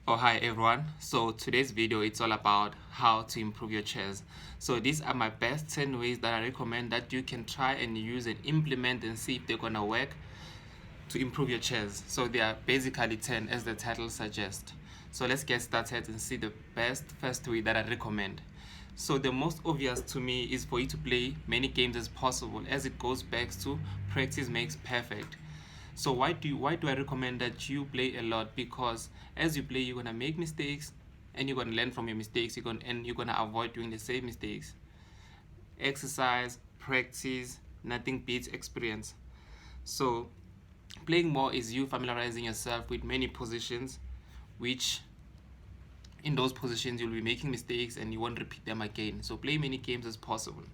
Oh, hi everyone. So today's video it's all about how to improve your chess. So these are my best 10 ways that I recommend that you can try and use and implement and see if they're gonna work to improve your chess. So they are basically 10 as the title suggests. So let's get started and see the first way that I recommend. So the most obvious to me is for you to play many games as possible, as it goes back to practice makes perfect. So why do I recommend that you play a lot? Because as you play, you're gonna make mistakes, and you're gonna learn from your mistakes. You're gonna avoid doing the same mistakes. Exercise, practice, nothing beats experience. So playing more is you familiarizing yourself with many positions, which in those positions you'll be making mistakes and you won't repeat them again. So play many games as possible.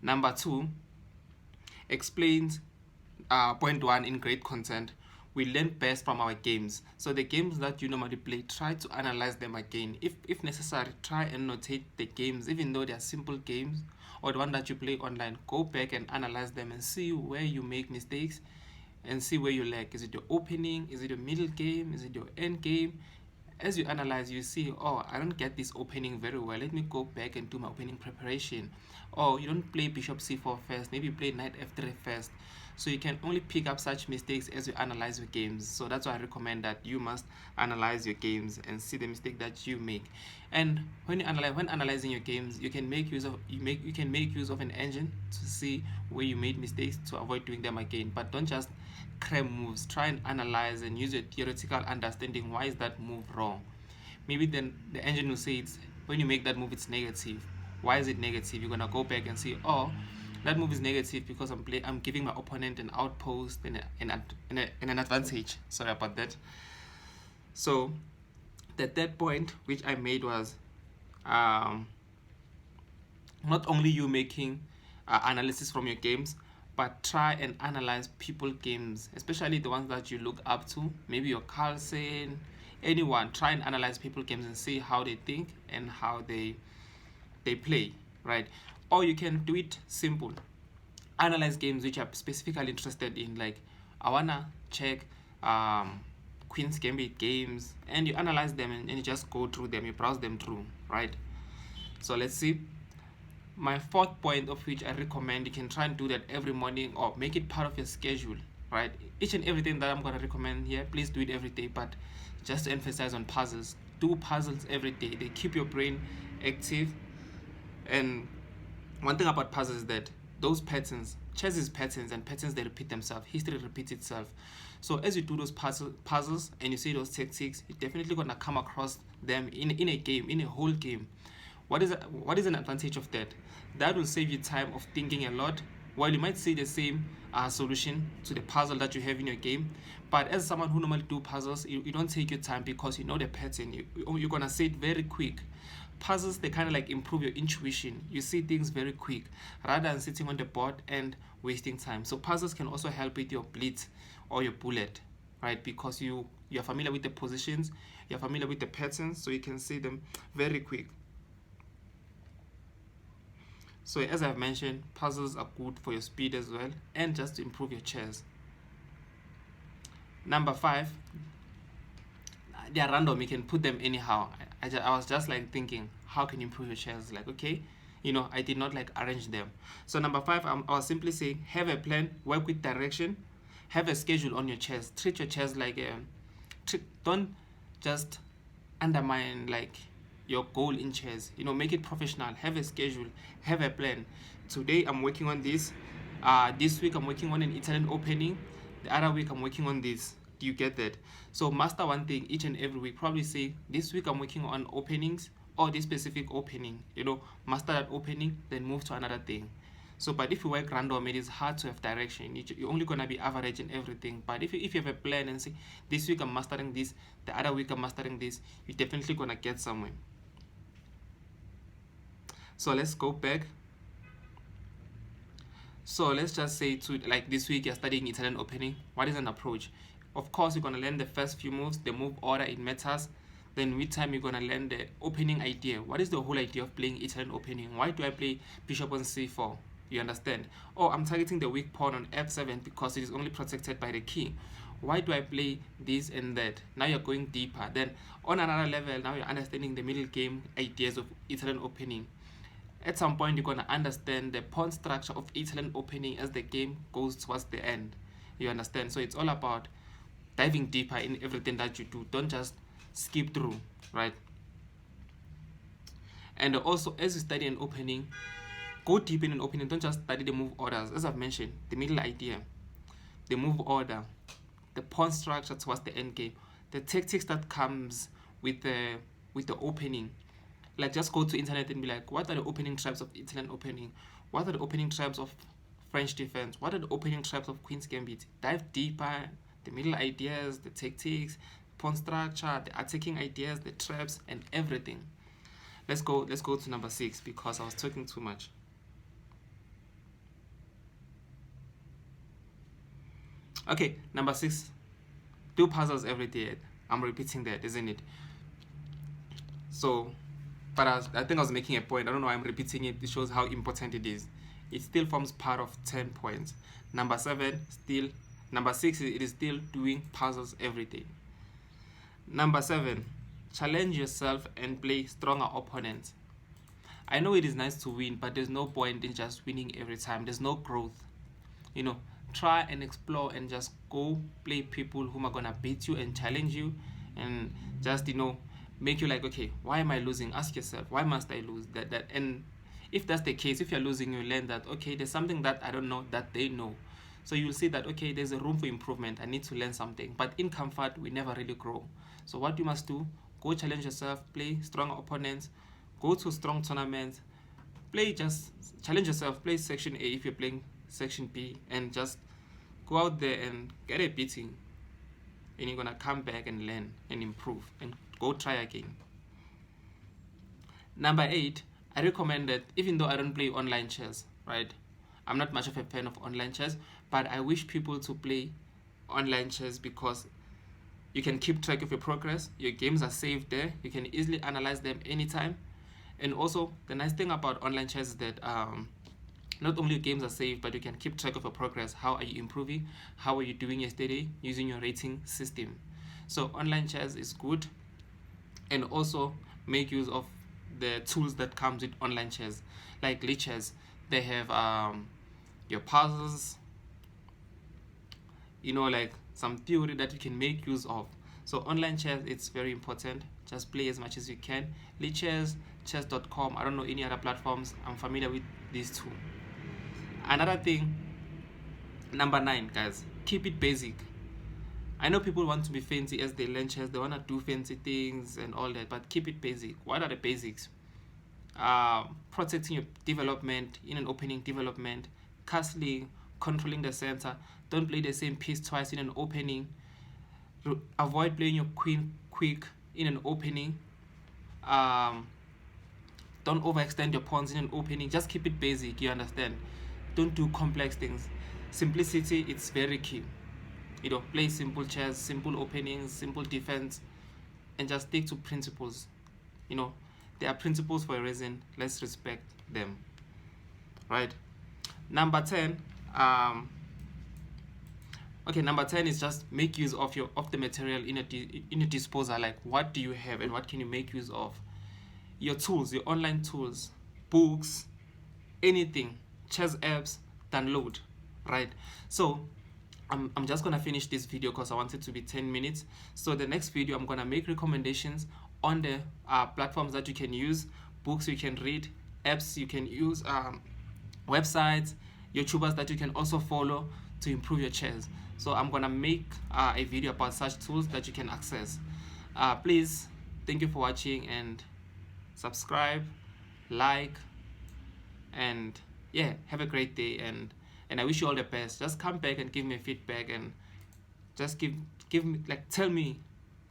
Number two, explains point one in great content. We learn best from our games. So the games that you normally play, try to analyze them again. If necessary, try and notate the games, even though they are simple games or the one that you play online. Go back and analyze them and see where you make mistakes and see where you lag. Is it your opening? Is it your middle game? Is it your end game? As you analyze, you see, oh, I don't get this opening very well. Let me go back and do my opening preparation. Or you don't play bishop c4 first. Maybe you play knight f3 first. So you can only pick up such mistakes as you analyze your games. So that's why I recommend that you must analyze your games and see the mistake that you make. And when analyzing your games, you can make use of an engine to see where you made mistakes to avoid doing them again. But don't just cram moves. Try and analyze and use your theoretical understanding. Why is that move wrong? Maybe then the engine will say it's when you make that move it's negative. Why is it negative? You're gonna go back and see, oh, that move is negative because I'm giving my opponent an outpost and an advantage. Sorry about that. So the third point which I made was not only you making analysis from your games, but try and analyze people games, especially the ones that you look up to. Maybe your Carlsen, anyone. Try and analyze people games and see how they think and how they play, right? Or you can do it simple. Analyze games which I'm specifically interested in, like I wanna check Queen's Gambit games, and you analyze them and you just go through them, you browse them through, right? So let's see. My fourth point of which I recommend you can try and do that every morning or make it part of your schedule, right? Each and everything that I'm gonna recommend here, please do it every day, but just to emphasize on puzzles. Do puzzles every day. They keep your brain active. And one thing about puzzles is that those patterns, chess is patterns, and patterns they repeat themselves. History repeats itself. So as you do those puzzles and you see those tactics, you're definitely gonna come across them in a game, in a whole game. What is an advantage of that? That will save you time of thinking a lot. While you might see the same solution to the puzzle that you have in your game, but as someone who normally do puzzles, you don't take your time because you know the pattern. You're gonna see it very quick. Puzzles, they kind of like improve your intuition. You see things very quick rather than sitting on the board and wasting time. So puzzles can also help with your blitz or your bullet, right? Because you're familiar with the positions, you're familiar with the patterns, so you can see them very quick. So as I've mentioned, puzzles are good for your speed as well and just to improve your chess. Number 5, they are random. You can put them anyhow. I was just like thinking, how can you improve your chess? Like, okay, I did not like arrange them. So number 5, I was simply saying, have a plan, work with direction, have a schedule on your chess. Treat your chess like don't just undermine like your goal in chess. Make it professional. Have a schedule, have a plan. Today I'm working on this. This week I'm working on an Italian opening. The other week I'm working on this. Do you get that? So master one thing each and every week. Probably say, this week I'm working on openings or this specific opening. Master that opening, then move to another thing. So, but if you work random, it is hard to have direction. You're only gonna be average in everything. But if you have a plan and say, this week I'm mastering this, the other week I'm mastering this, you're definitely gonna get somewhere. So let's go back. So let's just say like this week you're studying Italian opening. What is an approach? Of course, you're gonna learn the first few moves, the move order, it matters. Then with time you're gonna learn the opening idea. What is the whole idea of playing Italian opening? Why do I play bishop on c4? You understand? Oh, I'm targeting the weak pawn on f7 because it is only protected by the key. why do I play this and that. Now you're going deeper. Then on another level, now you're understanding the middle game ideas of Italian opening. At some point, you're going to understand the pawn structure of Italian opening as the game goes towards the end. You understand? So it's all about diving deeper in everything that you do. Don't just skip through, right? And also, as you study an opening, go deep in an opening. Don't just study the move orders. As I've mentioned, the middle idea, the move order, the pawn structure towards the end game, the tactics that comes with the opening. Like, just go to internet and be like, what are the opening traps of Italian opening? What are the opening traps of French defense? What are the opening traps of Queen's Gambit? Dive deeper, the middle ideas, the tactics, pawn structure, the attacking ideas, the traps, and everything. Let's go to number 6 because I was talking too much. Okay, number 6. Do puzzles every day. I'm repeating that, isn't it? So, but I think I was making a point. I don't know why I'm repeating it. It shows how important it is. It still forms part of 10 points. Number 6, it is still doing puzzles every day. Number 7, challenge yourself and play stronger opponents. I know it is nice to win, but there's no point in just winning every time. There's no growth. You know, try and explore and just go play people whom are gonna beat you and challenge you, and just, you know, make you like, okay, why am I losing? Ask yourself, why must I lose? That and if that's the case, if you're losing, you learn that, okay, there's something that I don't know that they know. So you'll see that, okay, there's a room for improvement. I need to learn something. But in comfort, we never really grow. So what you must do, go challenge yourself, play strong opponents, go to strong tournaments, just challenge yourself, play section A if you're playing section B, and just go out there and get a beating. And you're gonna come back and learn and improve and go try again. Number 8, I recommend that, even though I don't play online chess, right? I'm not much of a fan of online chess, but I wish people to play online chess because you can keep track of your progress. Your games are saved there. You can easily analyze them anytime. And also, the nice thing about online chess is that not only your games are saved, but you can keep track of your progress. How are you improving? How are you doing yesterday using your rating system? So online chess is good. And also make use of the tools that comes with online chess, like Lichess. They have your puzzles, you know, like some theory that you can make use of. So online chess, it's very important. Just play as much as you can. Lichess, chess.com. I don't know any other platforms. I'm familiar with these two. Another thing, number 9, guys, keep it basic. I know people want to be fancy as they learn chess. They want to do fancy things and all that, but keep it basic. What are the basics? Protecting your development in an opening development, castling, controlling the center. Don't play the same piece twice in an opening. Avoid playing your queen quick in an opening. Don't overextend your pawns in an opening. Just keep it basic, you understand? Don't do complex things. Simplicity, it's very key. You know, play simple chess, simple openings, simple defense, and just stick to principles. You know, there are principles for a reason. Let's respect them. Right? Number 10. Number 10 is just make use of the material in your disposal. Like, what do you have and what can you make use of? Your tools, your online tools, books, anything, chess apps, download. Right? So I'm just gonna finish this video because I want it to be 10 minutes. So the next video, I'm gonna make recommendations on the platforms that you can use, books you can read, apps you can use, websites, YouTubers that you can also follow to improve your chess. So I'm gonna make a video about such tools that you can access. Please, thank you for watching, and subscribe, like, and yeah, have a great day, and I wish you all the best. Just come back and give me feedback, and just give me, like, tell me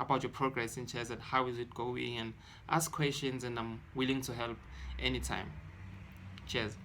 about your progress in chess and how is it going, and ask questions, and I'm willing to help anytime. Cheers.